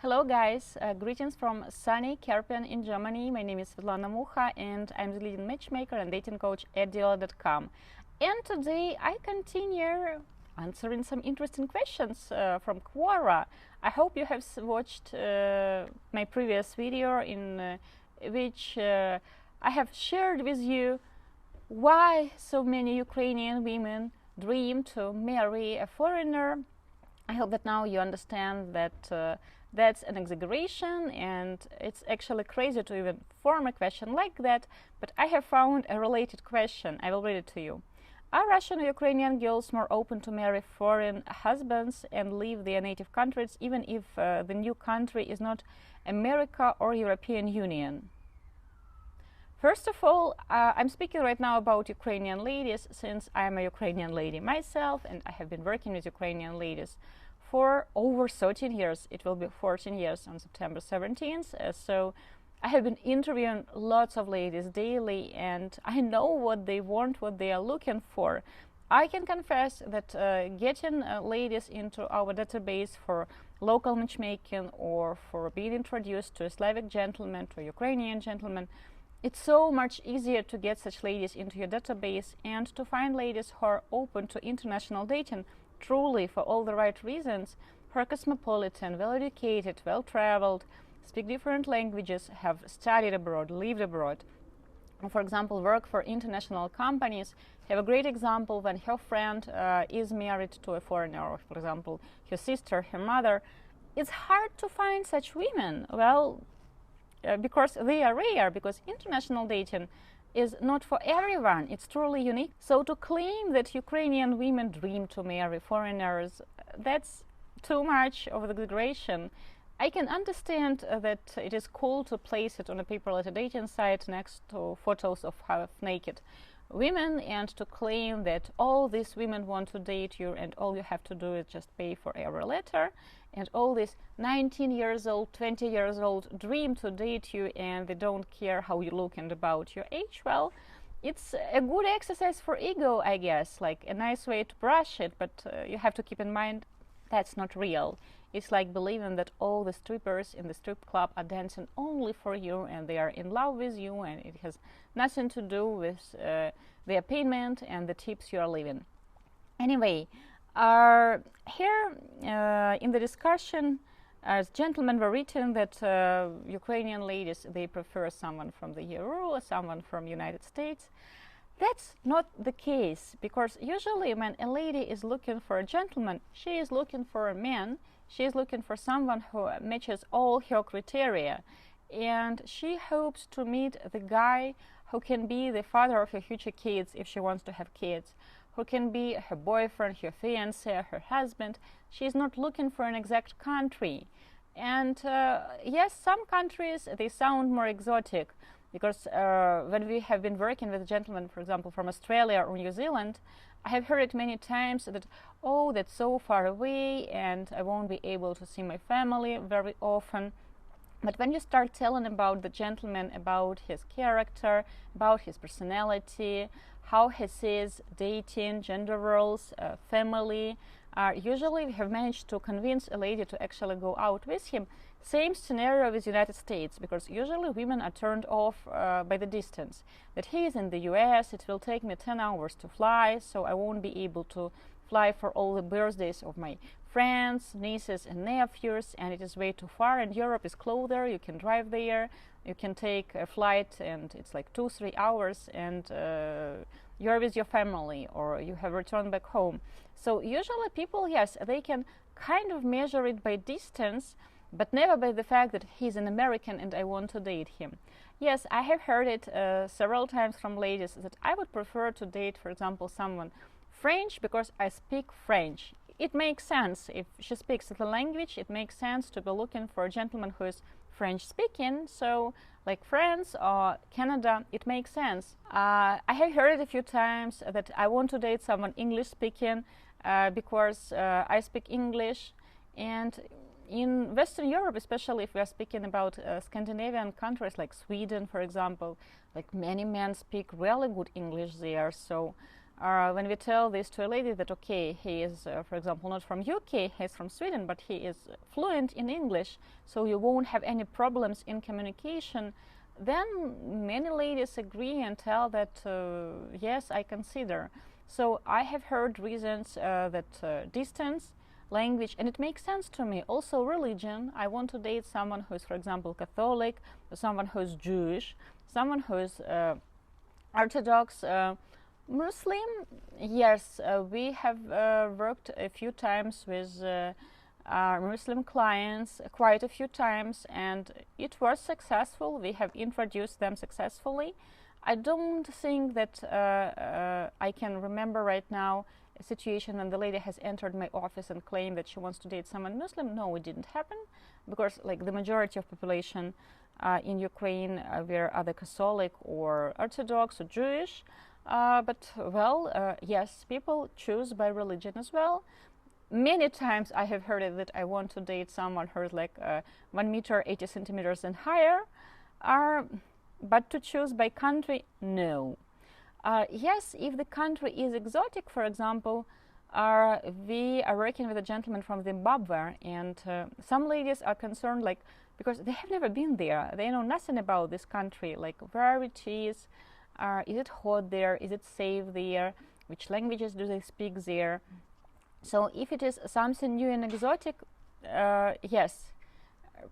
Hello guys, greetings from sunny Kerpen in Germany. My name is Svetlana Mucha and I'm the leading matchmaker and dating coach at Diolli.com. And today I continue answering some interesting questions from Quora. I hope you have watched my previous video in which I have shared with you why so many Ukrainian women dream to marry a foreigner. I hope that now you understand that that's an exaggeration and it's actually crazy to even form a question like that, but I have found a related question. I will read it to you. Are Russian or Ukrainian girls more open to marry foreign husbands and leave their native countries even if the new country is not America or European Union? First of all, I'm speaking right now about Ukrainian ladies since I'm a Ukrainian lady myself and I have been working with Ukrainian ladies for over 13 years. It will be 14 years on September 17th. So I have been interviewing lots of ladies daily and I know what they want, what they are looking for. I can confess that getting ladies into our database for local matchmaking or for being introduced to a Slavic gentleman, to a Ukrainian gentleman, it's so much easier to get such ladies into your database and to find ladies who are open to international dating truly for all the right reasons, who are cosmopolitan, well-educated, well-traveled, speak different languages, have studied abroad, lived abroad, for example, work for international companies. Have a great example when her friend is married to a foreigner, or for example, her sister, her mother. It's hard to find such women. Well, because they are rare, because international dating is not for everyone. It's truly unique. So to claim that Ukrainian women dream to marry foreigners, that's too much of the exaggeration. I can understand that it is cool to place it on a paper at a dating site next to photos of half-naked women and to claim that all these women want to date you and all you have to do is just pay for every letter, and all these 19 years old, 20 years old dream to date you and they don't care how you look and about your age. Well, it's a good exercise for ego, I guess, like a nice way to brush it, but you have to keep in mind that's not real. It's like believing that all the strippers in the strip club are dancing only for you and they are in love with you and it has nothing to do with their payment and the tips you are leaving. Anyway, here in the discussion, as gentlemen were written that Ukrainian ladies, they prefer someone from the EU or someone from United States. That's not the case, because usually when a lady is looking for a gentleman, she is looking for a man, she is looking for someone who matches all her criteria, and she hopes to meet the guy who can be the father of her future kids if she wants to have kids, who can be her boyfriend, her fiancé, her husband. She is not looking for an exact country. And yes, some countries, they sound more exotic, because when we have been working with gentlemen, for example, from Australia or New Zealand, I have heard it many times that, oh, that's so far away and I won't be able to see my family very often. But when you start telling about the gentleman, about his character, about his personality, how he sees dating, gender roles, family, usually we have managed to convince a lady to actually go out with him. Same scenario with United States, because usually women are turned off by the distance. That he is in the US, it will take me 10 hours to fly, so I won't be able to fly for all the birthdays of my friends, nieces and nephews, and it is way too far, and Europe is closer, you can drive there, you can take a flight and it's like 2-3 hours and you're with your family or you have returned back home. So usually people, yes, they can kind of measure it by distance, but never by the fact that he's an American and I want to date him. Yes, I have heard it several times from ladies that I would prefer to date, for example, someone French because I speak French. It makes sense. If she speaks the language, it makes sense to be looking for a gentleman who is French speaking. So like France or Canada, it makes sense. I have heard it a few times that I want to date someone English speaking because I speak English. And in Western Europe, especially if we are speaking about Scandinavian countries like Sweden, for example, like many men speak really good English there. So When we tell this to a lady that, okay, he is, for example, not from UK, he's from Sweden, but he is fluent in English, so you won't have any problems in communication, then many ladies agree and tell that, yes, I consider. So I have heard reasons that distance, language, and it makes sense to me. Also religion. I want to date someone who is, for example, Catholic, someone who is Jewish, someone who is Orthodox, Muslim. Yes, we have worked a few times with our Muslim clients, quite a few times, and it was successful. We have introduced them successfully. I don't think that I can remember right now a situation when the lady has entered my office and claimed that she wants to date someone Muslim. No, it didn't happen, because like the majority of population in Ukraine were either Catholic or Orthodox or Jewish. But well, yes, people choose by religion as well. Many times I have heard it that I want to date someone who is like 1 meter 80 centimeters and higher. But to choose by country, no. Yes, if the country is exotic, for example, we are working with a gentleman from Zimbabwe, and some ladies are concerned, like, because they have never been there, they know nothing about this country, like where it is it hot there, is it safe there, which languages do they speak there. So if it is something new and exotic, yes,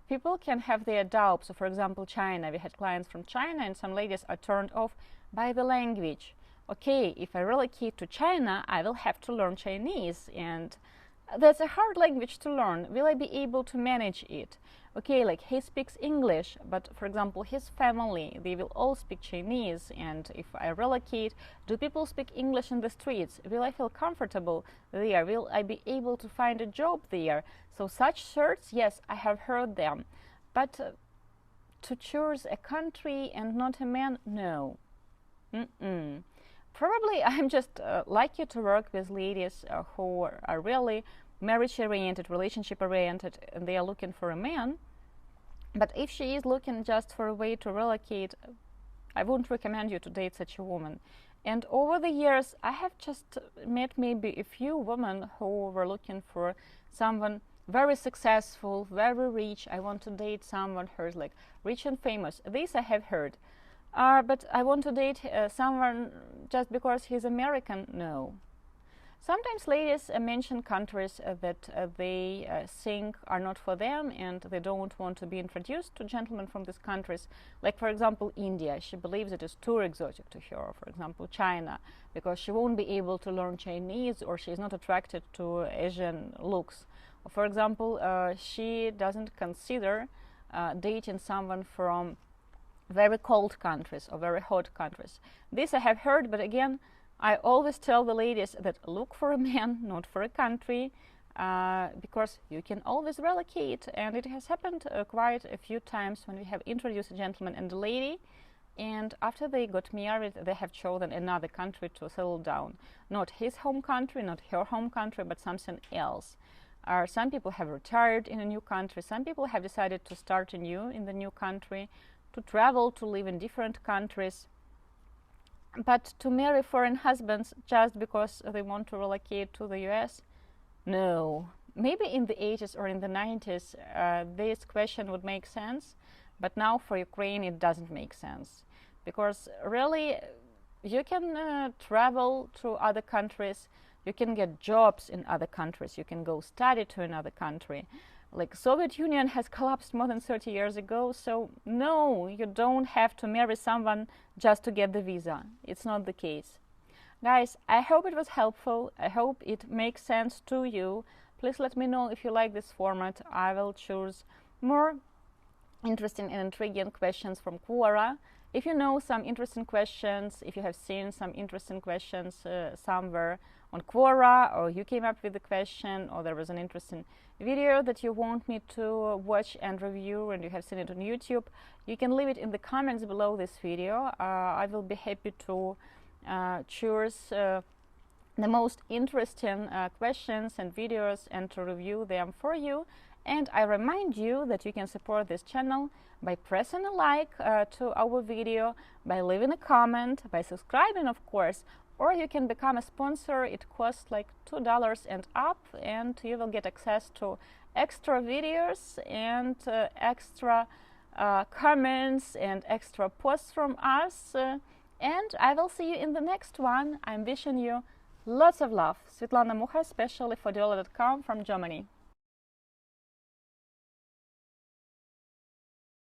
people can have their doubts. So for example, China, we had clients from China, and some ladies are turned off by the language. Okay, if I relocate to China, I will have to learn Chinese, and that's a hard language to learn. Will I be able to manage it? Okay, like he speaks English, but for example, his family, they will all speak Chinese, and if I relocate, do people speak English in the streets? Will I feel comfortable there? Will I be able to find a job there? So such certs, yes, I have heard them, but to choose a country and not a man, no. Probably I'm just lucky to work with ladies who are really marriage-oriented, relationship-oriented, and they are looking for a man. But if she is looking just for a way to relocate, I wouldn't recommend you to date such a woman. And over the years, I have just met maybe a few women who were looking for someone very successful, very rich. I want to date someone who's like rich and famous. This I have heard. But I want to date someone just because he's American? No. Sometimes ladies mention countries that they think are not for them, and they don't want to be introduced to gentlemen from these countries. Like, for example, India. She believes it is too exotic to her. For example, China, because she won't be able to learn Chinese, or she is not attracted to Asian looks. Or for example, she doesn't consider dating someone from very cold countries or very hot countries. This I have heard, but again, I always tell the ladies that look for a man, not for a country, because you can always relocate, and it has happened quite a few times when we have introduced a gentleman and a lady, and after they got married, they have chosen another country to settle down. Not his home country, not her home country, but something else. Some people have retired in a new country, some people have decided to start anew in the new country, to travel, to live in different countries. But to marry foreign husbands just because they want to relocate to the US? No. Maybe in the 80s or in the 90s this question would make sense, but now for Ukraine it doesn't make sense. Because really you can travel to other countries, you can get jobs in other countries, you can go study to another country. Like Soviet Union has collapsed more than 30 years ago, so no, you don't have to marry someone just to get the visa. It's not the case. Guys, I hope it was helpful. I hope it makes sense to you. Please let me know if you like this format. I will choose more interesting and intriguing questions from Quora. If you know some interesting questions, if you have seen some interesting questions somewhere on Quora, or you came up with a question, or there was an interesting video that you want me to watch and review and you have seen it on YouTube, you can leave it in the comments below this video. I will be happy to choose the most interesting questions and videos and to review them for you. And I remind you that you can support this channel by pressing a like to our video, by leaving a comment, by subscribing, of course, or you can become a sponsor. It costs like $2 and up, and you will get access to extra videos and extra comments and extra posts from us. And I will see you in the next one. I'm wishing you lots of love. Svetlana Mucha, especially for Diolli.com from Germany.